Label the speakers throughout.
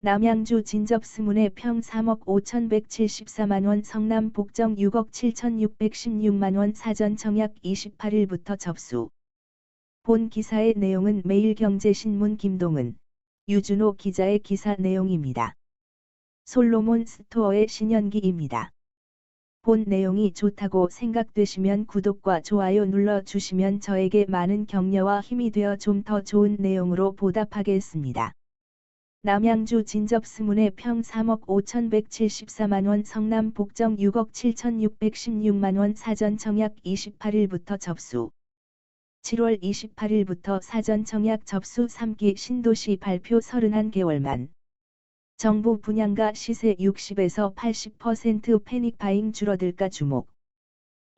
Speaker 1: 남양주 진접 스문의 평 3억 5,174만원, 성남 복정 6억 7,616만원, 사전 청약 28일부터 접수. 본 기사의 내용은 매일경제신문 김동은, 유준호 기자의 기사 내용입니다. 솔로몬 스토어의 신현기입니다. 본 내용이 좋다고 생각되시면 구독과 좋아요 눌러주시면 저에게 많은 격려와 힘이 되어 좀 더 좋은 내용으로 보답하겠습니다. 남양주 진접 스문의 평 3억 5,174만원, 성남 복정 6억 7,616만원, 사전 청약 28일부터 접수. 7월 28일부터 사전 청약 접수. 3기 신도시 발표 31개월 만. 정부 분양가 시세 60에서 80% 패닉바잉 줄어들까 주목.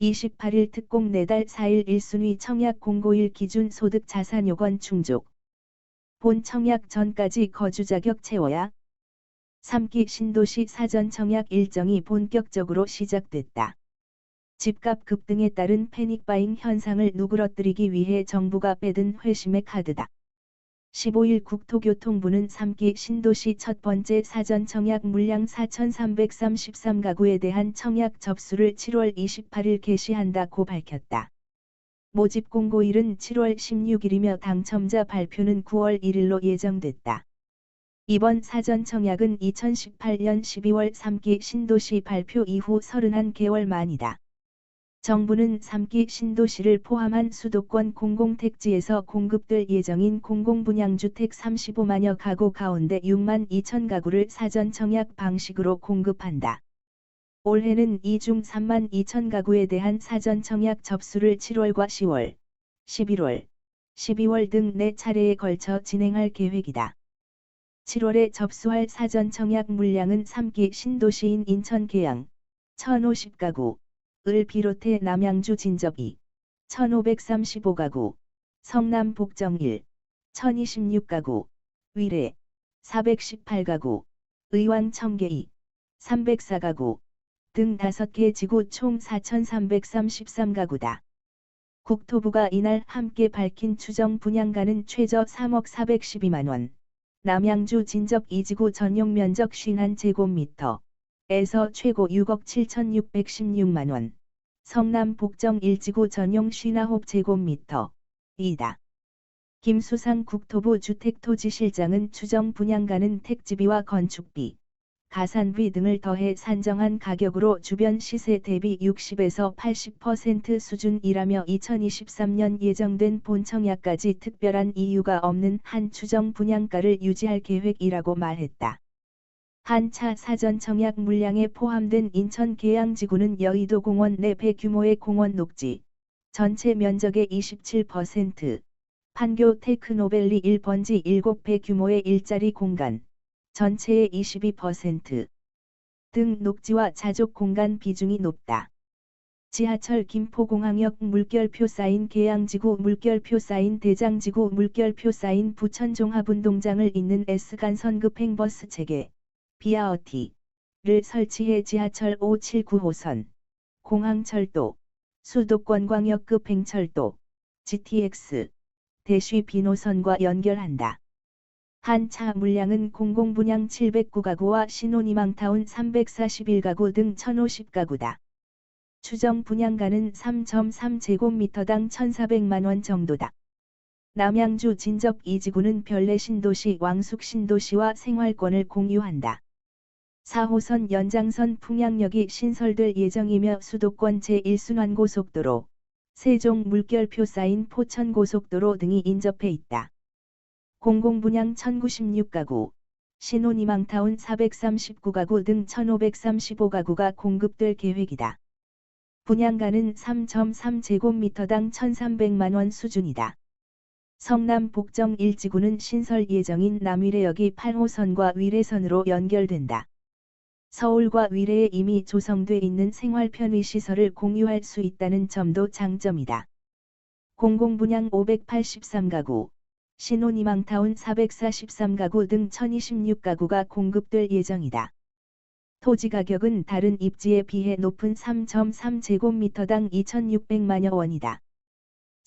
Speaker 1: 28일 특공 4달 4일 1순위 청약 공고일 기준 소득 자산 요건 충족. 본 청약 전까지 거주 자격 채워야. 3기 신도시 사전 청약 일정이 본격적으로 시작됐다. 집값 급등에 따른 패닉바잉 현상을 누그러뜨리기 위해 정부가 빼든 회심의 카드다. 15일 국토교통부는 3기 신도시 첫 번째 사전 청약 물량 4,333가구에 대한 청약 접수를 7월 28일 개시한다고 밝혔다. 모집 공고일은 7월 16일이며 당첨자 발표는 9월 1일로 예정됐다. 이번 사전 청약은 2018년 12월 3기 신도시 발표 이후 31개월 만이다. 정부는 3기 신도시를 포함한 수도권 공공택지에서 공급될 예정인 공공분양주택 35만여 가구 가운데 6만 2천 가구를 사전 청약 방식으로 공급한다. 올해는 이 중 3만 2천 가구에 대한 사전 청약 접수를 7월과 10월, 11월, 12월 등 4차례에 걸쳐 진행할 계획이다. 7월에 접수할 사전 청약 물량은 3기 신도시인 인천 계양, 1,050가구, 을 비롯해 남양주 진접 2, 1,535가구, 성남 복정 1, 1,026가구, 위례, 418가구, 의왕 청계 2, 304가구, 등 5개 지구 총 4,333가구다. 국토부가 이날 함께 밝힌 추정 분양가는 최저 3억 412만원, 남양주 진접 2지구 전용 면적 51제곱미터, 에서 최고 6억 7,616만원, 성남 복정 1지구 전용 59제곱미터, 이다. 김수상 국토부 주택토지실장은 추정 분양가는 택지비와 건축비, 가산비 등을 더해 산정한 가격으로 주변 시세 대비 60에서 80% 수준이라며 2023년 예정된 본청약까지 특별한 이유가 없는 한 추정 분양가를 유지할 계획이라고 말했다. 한차 사전 청약 물량에 포함된 인천 계양지구는 여의도 공원 내 대규모의 공원 녹지, 전체 면적의 27%, 판교 테크노밸리 1번지 7배 규모의 일자리 공간, 전체의 22% 등 녹지와 자족 공간 비중이 높다. 지하철 김포공항역 물결표 쌓인 계양지구, 물결표 쌓인 대장지구, 물결표 쌓인 부천 종합운동장을 잇는 S간선급행버스 체계, 비아어티를 설치해 지하철 579호선, 공항철도, 수도권광역급 행철도, GTX, 대쉬 비노선과 연결한다. 한차 물량은 공공분양 709가구와 신혼희망타운 341가구 등 1,050가구다. 추정 분양가는 3.3제곱미터당 1,400만원 정도다. 남양주 진접 2지구는 별내신도시 왕숙신도시와 생활권을 공유한다. 4호선 연장선 풍양역이 신설될 예정이며 수도권 제1순환고속도로, 세종 물결표 쌓인 포천고속도로 등이 인접해 있다. 공공분양 1,096가구, 신혼희망타운 439가구 등 1,535가구가 공급될 계획이다. 분양가는 3.3제곱미터당 1,300만원 수준이다. 성남 복정 1지구는 신설 예정인 남위례역이 8호선과 위례선으로 연결된다. 서울과 위례에 이미 조성돼 있는 생활편의시설을 공유할 수 있다는 점도 장점이다. 공공분양 583가구, 신혼희망타운 443가구 등 1,026가구가 공급될 예정이다. 토지 가격은 다른 입지에 비해 높은 3.3제곱미터당 2,600만여 원이다.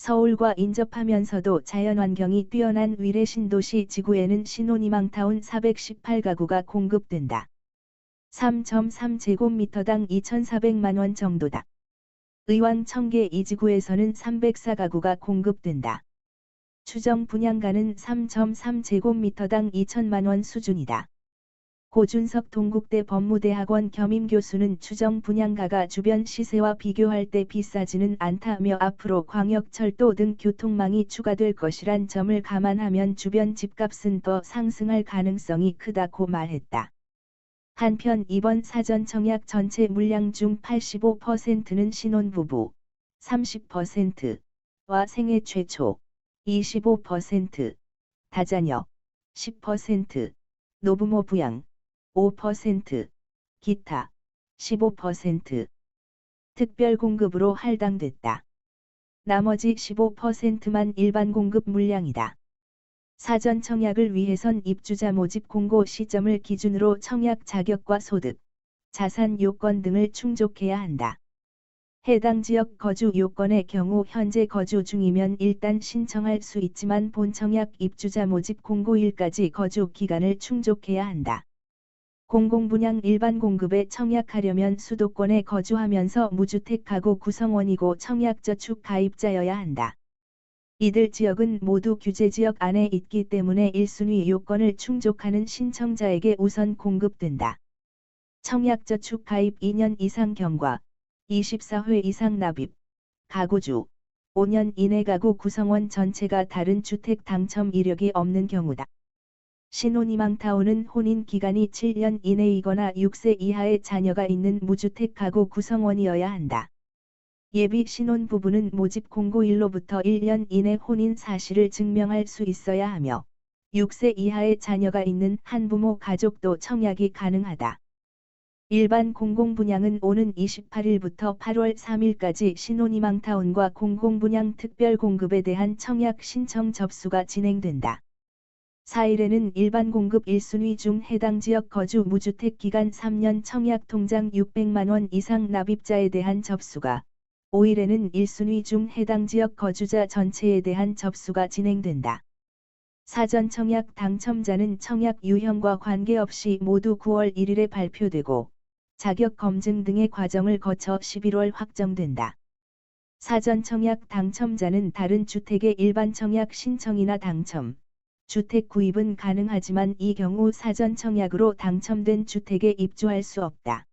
Speaker 1: 서울과 인접하면서도 자연환경이 뛰어난 위례 신도시 지구에는 신혼희망타운 418가구가 공급된다. 3.3제곱미터당 2,400만원 정도다. 의왕 청계 이 지구에서는 304가구가 공급된다. 추정 분양가는 3.3제곱미터당 2천만원 수준이다. 고준석 동국대 법무대학원 겸임교수는 추정 분양가가 주변 시세와 비교할 때 비싸지는 않다며 앞으로 광역철도 등 교통망이 추가될 것이란 점을 감안하면 주변 집값은 더 상승할 가능성이 크다고 말했다. 한편 이번 사전 청약 전체 물량 중 85%는 신혼부부, 30%와 생애 최초, 25%, 다자녀, 10%, 노부모 부양, 5%, 기타, 15%, 특별 공급으로 할당됐다. 나머지 15%만 일반 공급 물량이다. 사전 청약을 위해선 입주자 모집 공고 시점을 기준으로 청약 자격과 소득, 자산 요건 등을 충족해야 한다. 해당 지역 거주 요건의 경우 현재 거주 중이면 일단 신청할 수 있지만 본 청약 입주자 모집 공고일까지 거주 기간을 충족해야 한다. 공공분양 일반 공급에 청약하려면 수도권에 거주하면서 무주택 가구 구성원이고 청약저축 가입자여야 한다. 이들 지역은 모두 규제지역 안에 있기 때문에 1순위 요건을 충족하는 신청자에게 우선 공급된다. 청약저축 가입 2년 이상 경과, 24회 이상 납입, 가구주, 5년 이내 가구 구성원 전체가 다른 주택 당첨 이력이 없는 경우다. 신혼희망타운은 혼인 기간이 7년 이내이거나 6세 이하의 자녀가 있는 무주택 가구 구성원이어야 한다. 예비 신혼부부는 모집 공고일로부터 1년 이내 혼인 사실을 증명할 수 있어야 하며 6세 이하의 자녀가 있는 한부모 가족도 청약이 가능하다. 일반 공공분양은 오는 28일부터 8월 3일까지 신혼희망타운과 공공분양 특별공급에 대한 청약 신청 접수가 진행된다. 4일에는 일반 공급 1순위 중 해당 지역 거주 무주택 기간 3년 청약 통장 600만원 이상 납입자에 대한 접수가, 5일에는 1순위 중 해당 지역 거주자 전체에 대한 접수가 진행된다. 사전 청약 당첨자는 청약 유형과 관계없이 모두 9월 1일에 발표되고 자격 검증 등의 과정을 거쳐 11월 확정된다. 사전 청약 당첨자는 다른 주택의 일반 청약 신청이나 당첨, 주택 구입은 가능하지만 이 경우 사전 청약으로 당첨된 주택에 입주할 수 없다.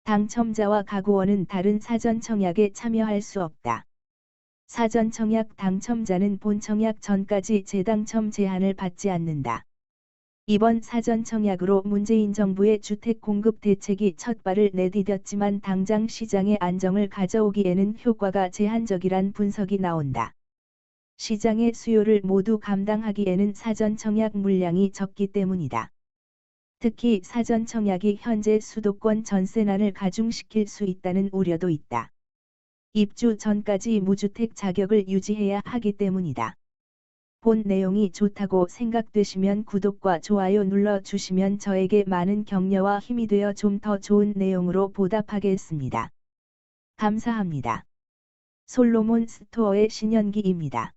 Speaker 1: 당첨자와 가구원은 다른 사전 청약에 참여할 수 없다. 사전 청약 당첨자는 본 청약 전까지 재당첨 제한을 받지 않는다. 이번 사전 청약으로 문재인 정부의 주택 공급 대책이 첫 발을 내디뎠지만 당장 시장의 안정을 가져오기에는 효과가 제한적이란 분석이 나온다. 시장의 수요를 모두 감당하기에는 사전 청약 물량이 적기 때문이다. 특히 사전 청약이 현재 수도권 전세난을 가중시킬 수 있다는 우려도 있다. 입주 전까지 무주택 자격을 유지해야 하기 때문이다. 본 내용이 좋다고 생각되시면 구독과 좋아요 눌러주시면 저에게 많은 격려와 힘이 되어 좀 더 좋은 내용으로 보답하겠습니다. 감사합니다. 솔로몬 스토어의 신현기입니다.